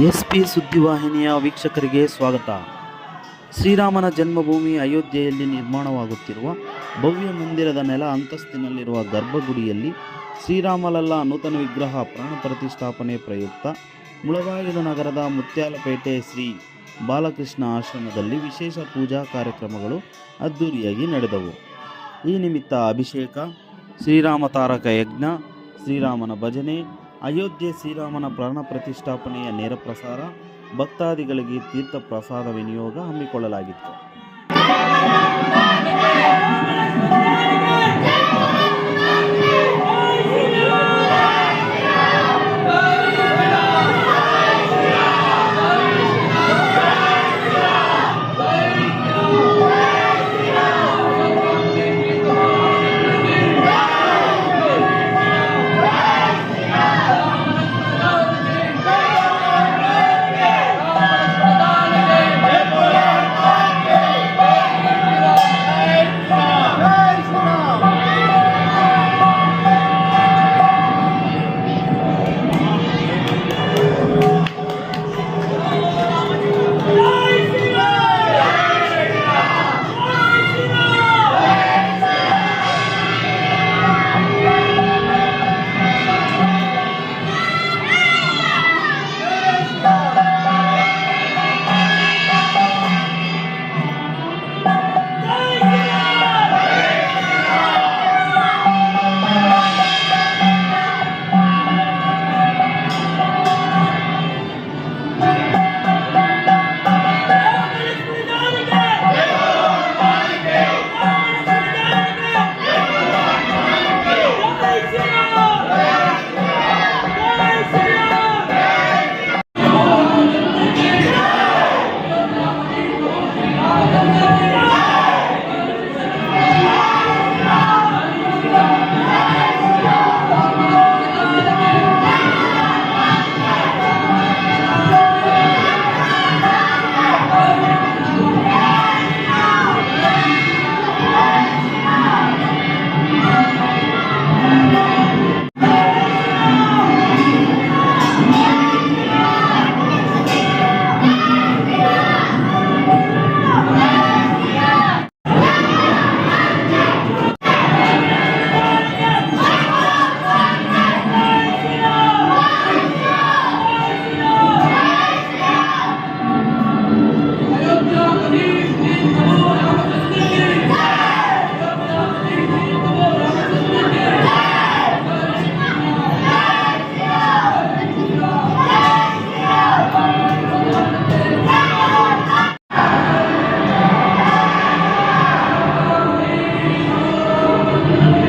SP ಸುದ್ದಿವಾಹಿನಿಯ ವೀಕ್ಷಕರಿಗೆ ಸ್ವಾಗತ. ಶ್ರೀರಾಮನ ಜನ್ಮಭೂಮಿ ಅಯೋಧ್ಯೆಯಲ್ಲಿ ನಿರ್ಮಾಣವಾಗುತ್ತಿರುವ ಭವ್ಯ ಮಂದಿರದ ನೆಲ ಅಂತಸ್ತಿನಲ್ಲಿರುವ ಗರ್ಭಗುಡಿಯಲ್ಲಿ ಶ್ರೀರಾಮಲಲ್ಲ ನೂತನ ವಿಗ್ರಹ ಪ್ರಾಣ ಪ್ರತಿಷ್ಠಾಪನೆ ಪ್ರಯುಕ್ತ ಮುಳಬಾಗಿಲು ನಗರದ ಮುತ್ಯಾಲಪೇಟೆ ಶ್ರೀ ಬಾಲಕೃಷ್ಣ ಆಶ್ರಮದಲ್ಲಿ ವಿಶೇಷ ಪೂಜಾ ಕಾರ್ಯಕ್ರಮಗಳು ಅದ್ದೂರಿಯಾಗಿ ನಡೆದವು. ಈ ನಿಮಿತ್ತ ಅಭಿಷೇಕ, ಶ್ರೀರಾಮ ತಾರಕ ಯಜ್ಞ, ಶ್ರೀರಾಮನ ಭಜನೆ, ಅಯೋಧ್ಯೆ ಶ್ರೀರಾಮನ ಪ್ರಾಣ ಪ್ರತಿಷ್ಠಾಪನೆಯ ನೇರ ಪ್ರಸಾರ, ಭಕ್ತಾದಿಗಳಿಗೆ ತೀರ್ಥ ಪ್ರಸಾದ ವಿನಿಯೋಗ ಹಮ್ಮಿಕೊಳ್ಳಲಾಗಿತ್ತು.